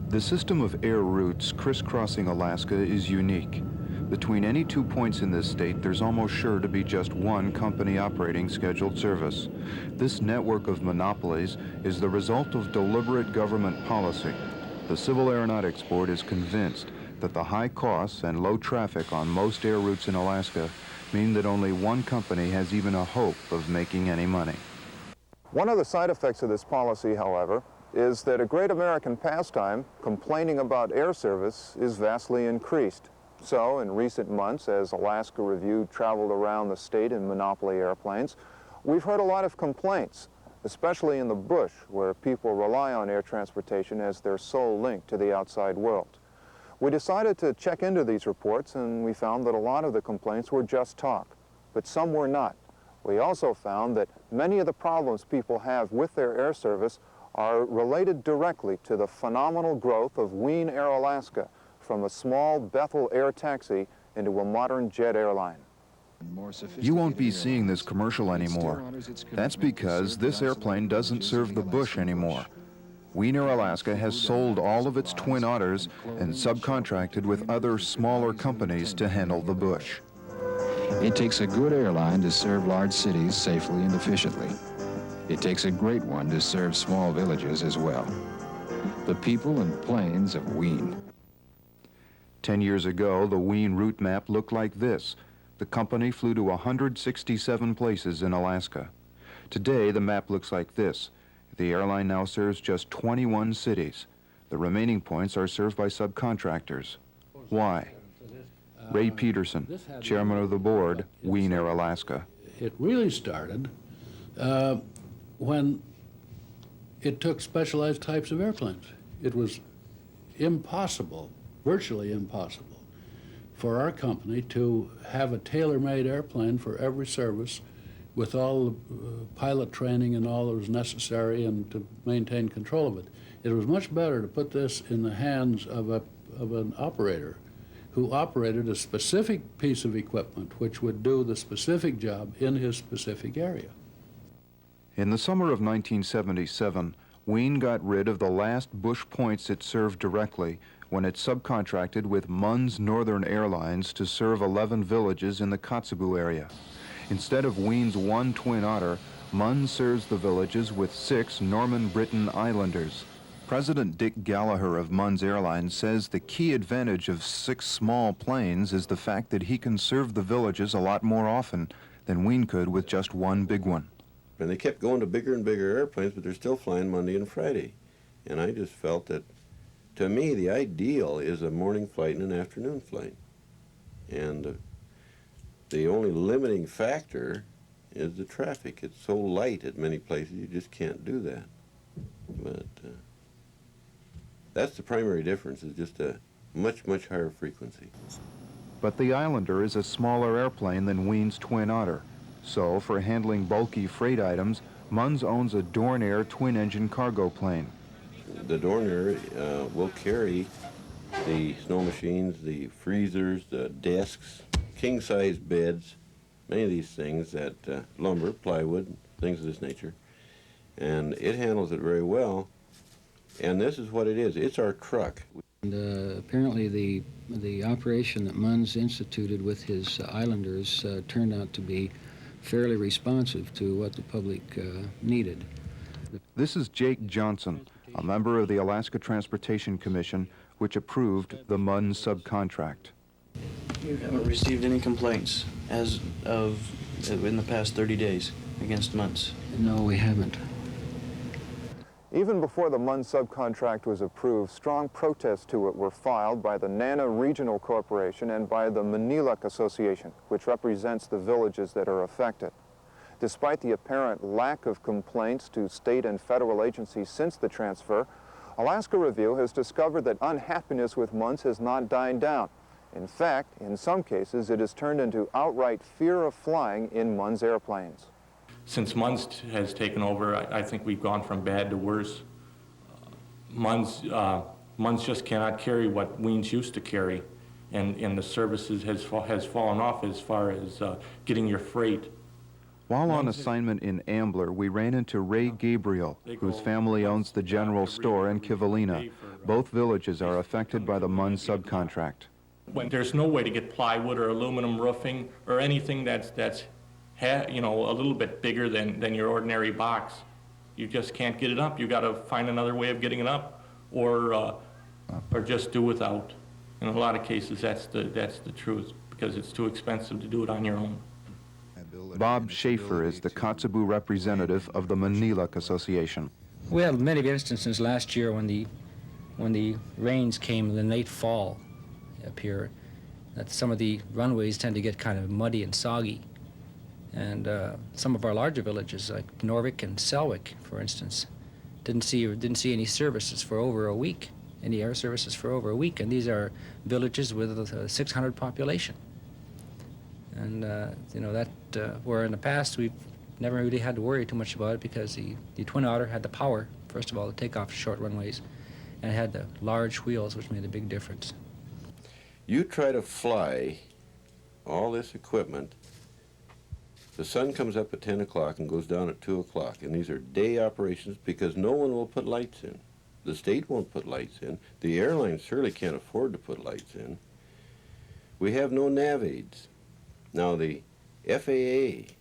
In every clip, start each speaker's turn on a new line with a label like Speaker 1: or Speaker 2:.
Speaker 1: The system of air routes crisscrossing Alaska is unique. Between any 2 points in this state, there's almost sure to be just one company operating scheduled service. This network of monopolies is the result of deliberate government policy. The Civil Aeronautics Board is convinced that the high costs and low traffic on most air routes in Alaska mean that only one company has even a hope of making any money.
Speaker 2: One of the side effects of this policy, however, is that a great American pastime, complaining about air service, is vastly increased. So, in recent months, as Alaska Review traveled around the state in monopoly airplanes, we've heard a lot of complaints, especially in the bush, where people rely on air transportation as their sole link to the outside world. We decided to check into these reports, and we found that a lot of the complaints were just talk, but some were not. We also found that many of the problems people have with their air service are related directly to the phenomenal growth of Wien Air Alaska, from a small Bethel air taxi into a modern jet airline.
Speaker 1: You won't be seeing this commercial anymore. That's because this airplane doesn't serve the bush anymore. Wien Air Alaska has sold all of its Twin Otters and subcontracted with other smaller companies to handle the bush.
Speaker 3: It takes a good airline to serve large cities safely and efficiently. It takes a great one to serve small villages as well. The people and planes of Wien.
Speaker 1: 10 years ago, the Wien route map looked like this. The company flew to 167 places in Alaska. Today, the map looks like this. The airline now serves just 21 cities. The remaining points are served by subcontractors. Why? Ray Peterson, chairman of the board, Wien Air Alaska.
Speaker 4: It really started when it took specialized types of airplanes. It was impossible, virtually impossible, for our company to have a tailor-made airplane for every service with all the pilot training and all that was necessary and to maintain control of it. It was much better to put this in the hands of an operator who operated a specific piece of equipment which would do the specific job in his specific area.
Speaker 1: In the summer of 1977, Wien got rid of the last bush points it served directly when it subcontracted with Munns Northern Airlines to serve 11 villages in the Kotzebue area. Instead of Wien's one Twin Otter, Munns serves the villages with 6 Norman Britain Islanders. President Dick Gallagher of Munns Airlines says the key advantage of 6 small planes is the fact that he can serve the villages a lot more often than Wien could with just one big one.
Speaker 5: And they kept going to bigger and bigger airplanes, but they're still flying Monday and Friday. And I just felt that, to me, the ideal is a morning flight and an afternoon flight. And the only limiting factor is the traffic. It's so light at many places, you just can't do that. But that's the primary difference, is just a much, much higher frequency.
Speaker 1: But the Islander is a smaller airplane than Wien's Twin Otter. So, for handling bulky freight items, Munns owns a Dornair twin-engine cargo plane.
Speaker 5: The Dornair will carry the snow machines, the freezers, the desks, king-size beds, many of these things that lumber, plywood, things of this nature. And it handles it very well. And this is what it is. It's our truck.
Speaker 6: And, apparently the operation that Munns instituted with his Islanders turned out to be fairly responsive to what the public needed.
Speaker 1: This is Jake Johnson, a member of the Alaska Transportation Commission, which approved the Munns subcontract.
Speaker 7: You haven't received any complaints as of in the past 30 days against Munns?
Speaker 6: No, we haven't.
Speaker 2: Even before the Munns subcontract was approved, strong protests to it were filed by the Nana Regional Corporation and by the Maniluk Association, which represents the villages that are affected. Despite the apparent lack of complaints to state and federal agencies since the transfer, Alaska Review has discovered that unhappiness with Munns has not died down. In fact, in some cases, it has turned into outright fear of flying in Munns airplanes.
Speaker 8: Since Munns has taken over, I think we've gone from bad to worse. Munns just cannot carry what Wien's used to carry, and the services has fallen off as far as getting your freight.
Speaker 1: While on assignment in Ambler, we ran into Ray Gabriel, whose family owns the general store in Kivalina, Both villages are affected by the Munn subcontract.
Speaker 8: When there's no way to get plywood or aluminum roofing or anything that's you know, a little bit bigger than your ordinary box, you just can't get it up. You got to find another way of getting it up, or just do without. In a lot of cases, that's the truth, because it's too expensive to do it on your own.
Speaker 1: Bob Schaefer is the Kotzebue representative of the Maniluk Association.
Speaker 9: We had many instances last year when the rains came in the late fall up here, that some of the runways tend to get kind of muddy and soggy. And some of our larger villages, like Norvik and Selwick, for instance, didn't see any services for over a week, any air services for over a week. And these are villages with a 600 population. And you know, that where in the past we've never really had to worry too much about it, because the Twin Otter had the power, first of all, to take off short runways, and it had the large wheels, which made a big difference.
Speaker 5: You try to fly all this equipment, the sun comes up at 10 o'clock and goes down at 2 o'clock, and these are day operations because no one will put lights in. The state won't put lights in. The airlines surely can't afford to put lights in. We have no nav aids. Now the FAA,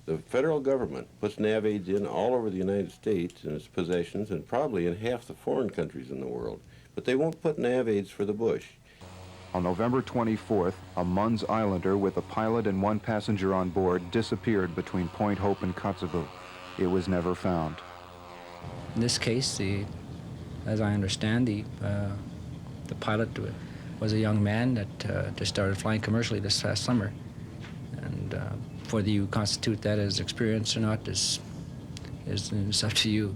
Speaker 5: the federal government, puts nav aids in all over the United States and its possessions, and probably in half the foreign countries in the world, but they won't put nav aids for the bush.
Speaker 1: On November 24th, a Munns Islander with a pilot and one passenger on board disappeared between Point Hope and Kotzebue. It was never found.
Speaker 9: In this case, as I understand, the pilot was a young man that just started flying commercially this past summer. And whether you constitute that as experience or not is up to you.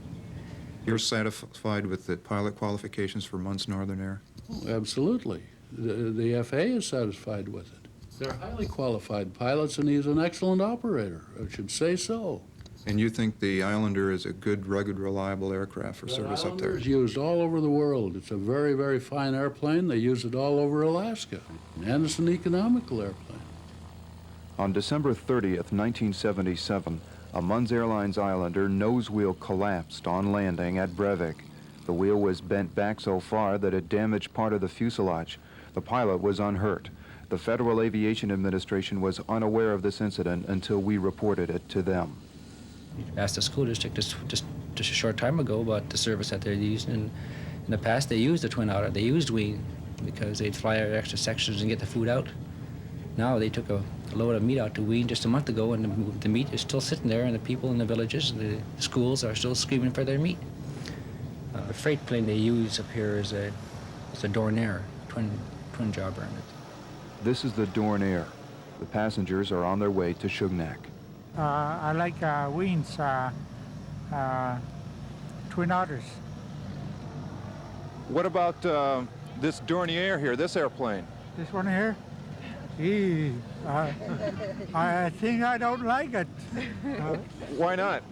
Speaker 1: You're satisfied with the pilot qualifications for Munns Northern Air?
Speaker 4: Oh, absolutely. The FAA is satisfied with it. They're highly qualified pilots, and he's an excellent operator. I should say so.
Speaker 1: And you think the Islander is a good, rugged, reliable aircraft for service up there?
Speaker 4: It's used all over the world. It's a very, very fine airplane. They use it all over Alaska, and it's an economical airplane.
Speaker 1: On December 30th, 1977, a Munns Airlines Islander nose wheel collapsed on landing at Brevik. The wheel was bent back so far that it damaged part of the fuselage. The pilot was unhurt. The Federal Aviation Administration was unaware of this incident until we reported it to them.
Speaker 9: Asked the school district just a short time ago about the service that they're using. And in the past, they used the Twin Otter. They used Wien because they'd fly out extra sections and get the food out. Now they took a load of meat out to Wien just a month ago, and the meat is still sitting there, and the people in the villages, the schools are still screaming for their meat. The freight plane they use up here is a Dornier, twin jobber.
Speaker 1: This is the Dornier. The passengers are on their way to Shugnak.
Speaker 10: I like Wien's Twin Otters.
Speaker 2: What about this Dornier here, this airplane?
Speaker 10: This one here? Gee, I think I don't like it.
Speaker 2: Why not?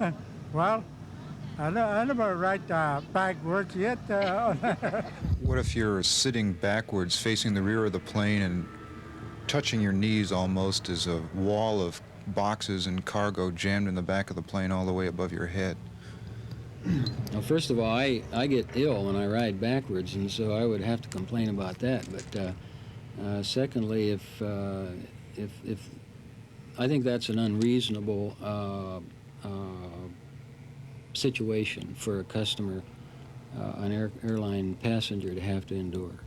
Speaker 10: Well, I never ride backwards yet.
Speaker 1: What if you're sitting backwards, facing the rear of the plane, and touching your knees almost is a wall of boxes and cargo jammed in the back of the plane all the way above your head?
Speaker 6: Well, first of all, I get ill when I ride backwards, and so I would have to complain about that. But secondly, if I think that's an unreasonable situation for a customer, an airline passenger, to have to endure.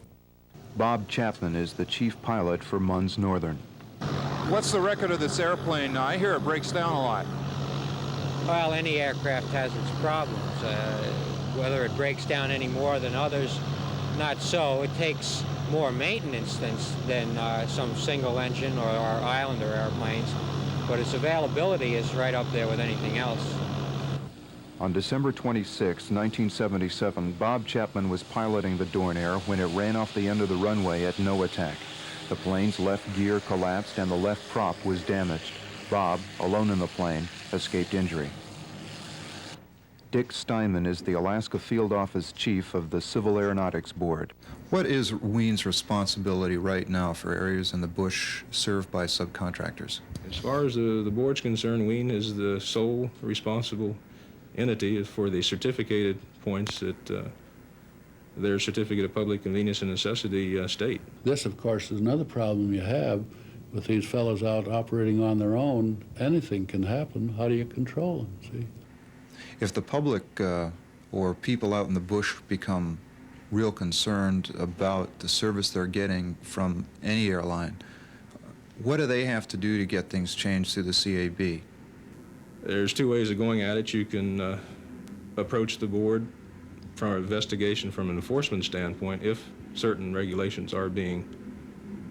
Speaker 1: Bob Chapman is the chief pilot for Munns Northern.
Speaker 2: What's the record of this airplane? I hear it breaks down a lot.
Speaker 11: Well, any aircraft has its problems. Whether it breaks down any more than others, not so. It takes more maintenance than some single engine or our Islander airplanes, but its availability is right up there with anything else.
Speaker 1: On December 26, 1977, Bob Chapman was piloting the Dornier when it ran off the end of the runway at Noatak. The plane's left gear collapsed and the left prop was damaged. Bob, alone in the plane, escaped injury. Dick Steinman is the Alaska Field Office Chief of the Civil Aeronautics Board. What is Wien's responsibility right now for areas in the bush served by subcontractors?
Speaker 12: As far as the board's concerned, Wien is the sole responsible entity for the certificated points that their certificate of public convenience and necessity state.
Speaker 4: This, of course, is another problem you have with these fellows out operating on their own. Anything can happen. How do you control them, see?
Speaker 1: If the public or people out in the bush become real concerned about the service they're getting from any airline, what do they have to do to get things changed through the CAB?
Speaker 12: There's two ways of going at it. You can approach the board from an investigation from an enforcement standpoint if certain regulations are being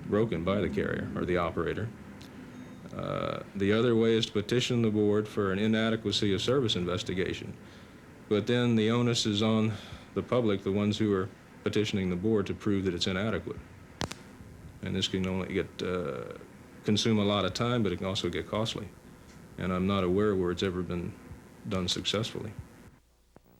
Speaker 12: broken by the carrier or the operator. The other way is to petition the board for an inadequacy of service investigation. But then the onus is on the public, the ones who are petitioning the board, to prove that it's inadequate. And this can only consume a lot of time, but it can also get costly. And I'm not aware where it's ever been done successfully.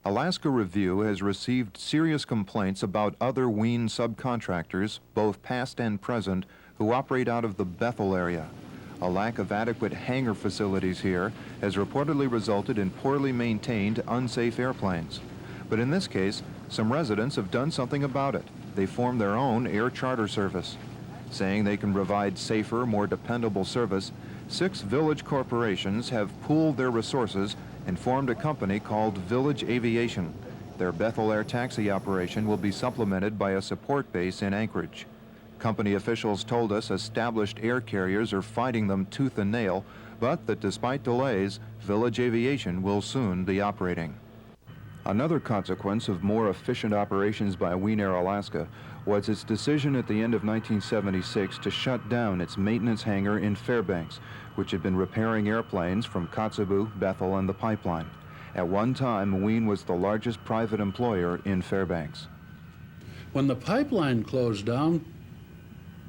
Speaker 1: Alaska Review has received serious complaints about other Wien subcontractors, both past and present, who operate out of the Bethel area. A lack of adequate hangar facilities here has reportedly resulted in poorly maintained, unsafe airplanes. But in this case, some residents have done something about it. They formed their own air charter service. Saying they can provide safer, more dependable service, 6 village corporations have pooled their resources and formed a company called Village Aviation. Their Bethel Air taxi operation will be supplemented by a support base in Anchorage. Company officials told us established air carriers are fighting them tooth and nail, but that despite delays, Village Aviation will soon be operating. Another consequence of more efficient operations by Wien Air Alaska was its decision at the end of 1976 to shut down its maintenance hangar in Fairbanks, which had been repairing airplanes from Kotzebue, Bethel, and the pipeline. At one time, Wien was the largest private employer in Fairbanks.
Speaker 4: When the pipeline closed down,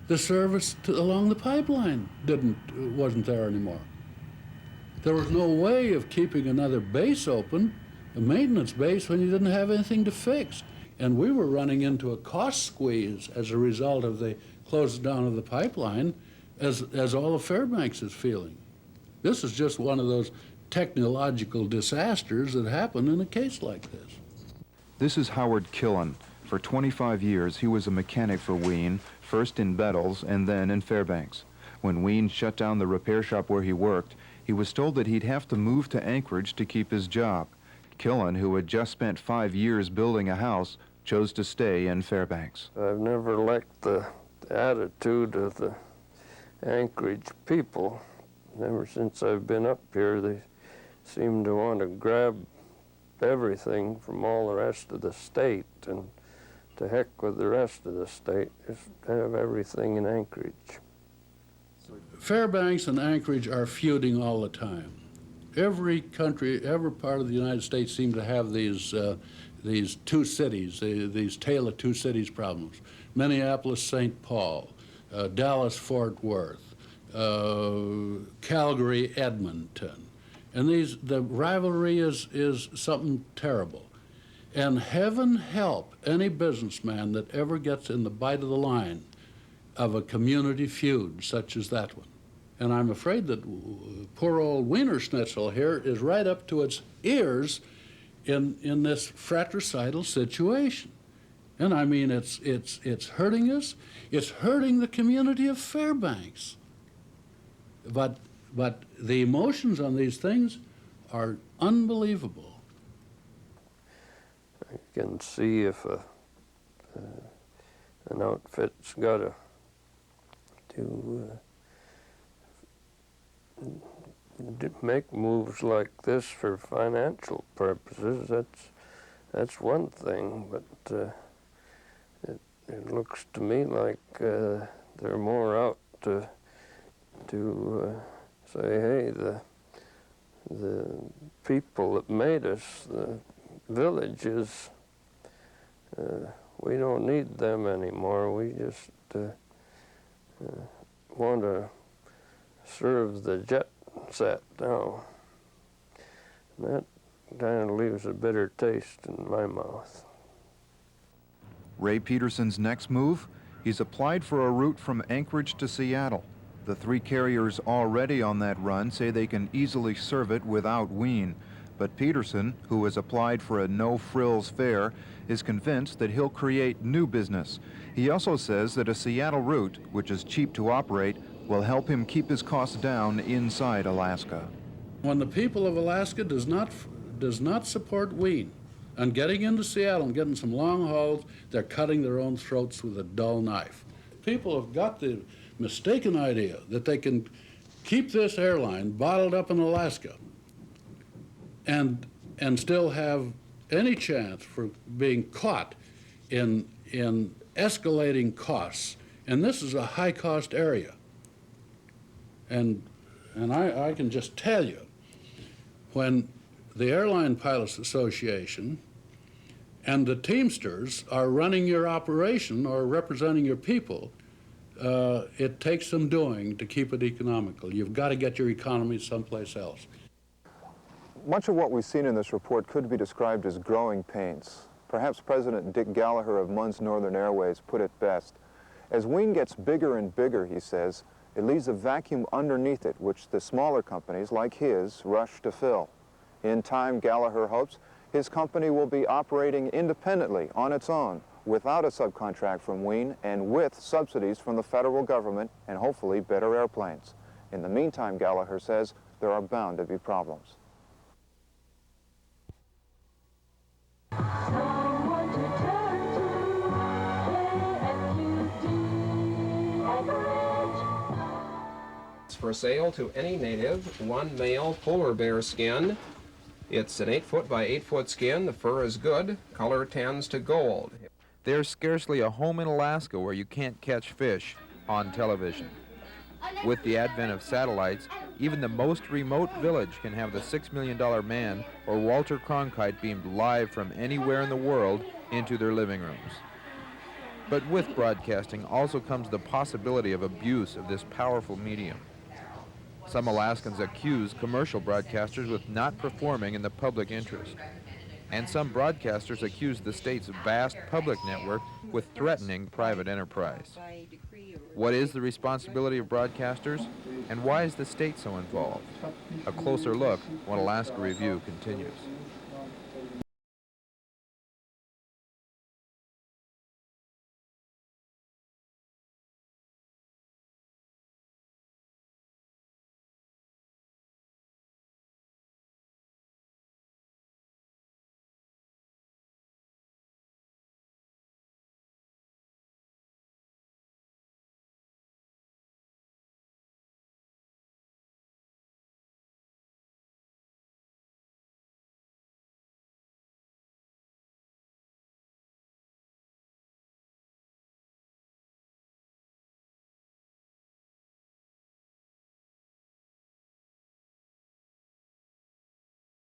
Speaker 4: the service along the pipeline wasn't there anymore. There was no way of keeping another base open, a maintenance base, when you didn't have anything to fix. And we were running into a cost squeeze as a result of the close down of the pipeline, as all of Fairbanks is feeling. This is just one of those technological disasters that happen in a case like this.
Speaker 1: This is Howard Killen. For 25 years, he was a mechanic for Wien, first in Bettles and then in Fairbanks. When Wien shut down the repair shop where he worked, he was told that he'd have to move to Anchorage to keep his job. Killen, who had just spent 5 years building a house, chose to stay in Fairbanks.
Speaker 13: I've never liked the attitude of the Anchorage people. Ever since I've been up here, they seem to want to grab everything from all the rest of the state, and to heck with the rest of the state, just have everything in Anchorage.
Speaker 4: Fairbanks and Anchorage are feuding all the time. Every country, every part of the United States seems to have these two cities, these tale of two cities problems. Minneapolis, St. Paul, Dallas, Fort Worth, Calgary, Edmonton. And the rivalry is something terrible. And heaven help any businessman that ever gets in the bite of the line of a community feud such as that one. And I'm afraid that poor old Wiener Schnitzel here is right up to its ears in this fratricidal situation. And I mean, it's hurting us. It's hurting the community of Fairbanks. But the emotions on these things are unbelievable.
Speaker 13: I can see if an outfit's got to make moves like this for financial purposes. That's one thing, but it looks to me like they're more out to say, hey, the people that made us, the villages, we don't need them anymore. We just want to serve the jet set now. And that kind of leaves a bitter taste in my mouth.
Speaker 1: Ray Peterson's next move? He's applied for a route from Anchorage to Seattle. The 3 carriers already on that run say they can easily serve it without Wien, But Peterson, who has applied for a no-frills fare, is convinced that he'll create new business. He also says that a Seattle route, which is cheap to operate, will help him keep his costs down inside Alaska.
Speaker 4: When the people of Alaska does not support Wien and getting into Seattle and getting some long hauls, they're cutting their own throats with a dull knife. People have got the mistaken idea that they can keep this airline bottled up in Alaska and still have any chance for being caught in escalating costs. And this is a high-cost area. And I can just tell you, when the Airline Pilots Association and the Teamsters are running your operation or representing your people, it takes some doing to keep it economical. You've got to get your economy someplace else.
Speaker 2: Much of what we've seen in this report could be described as growing pains. Perhaps President Dick Gallagher of MUN's Northern Airways put it best. As Wien gets bigger and bigger, he says, it leaves a vacuum underneath it, which the smaller companies like his rush to fill. In time, Gallagher hopes, his company will be operating independently on its own, without a subcontract from Wien and with subsidies from the federal government and hopefully better airplanes. In the meantime, Gallagher says, there are bound to be problems.
Speaker 14: For sale to any native, one male polar bear skin. It's an 8-foot by 8-foot skin. The fur is good. Color tends to gold.
Speaker 15: There's scarcely a home in Alaska where you can't catch fish on television. With the advent of satellites, even the most remote village can have the $6 Million Man or Walter Cronkite beamed live from anywhere in the world into their living rooms. But with broadcasting also comes the possibility of abuse of this powerful medium. Some Alaskans accuse commercial broadcasters with not performing in the public interest. And some broadcasters accuse the state's vast public network with threatening private enterprise. What is the responsibility of broadcasters, and why is the state so involved? A closer look when Alaska Review continues.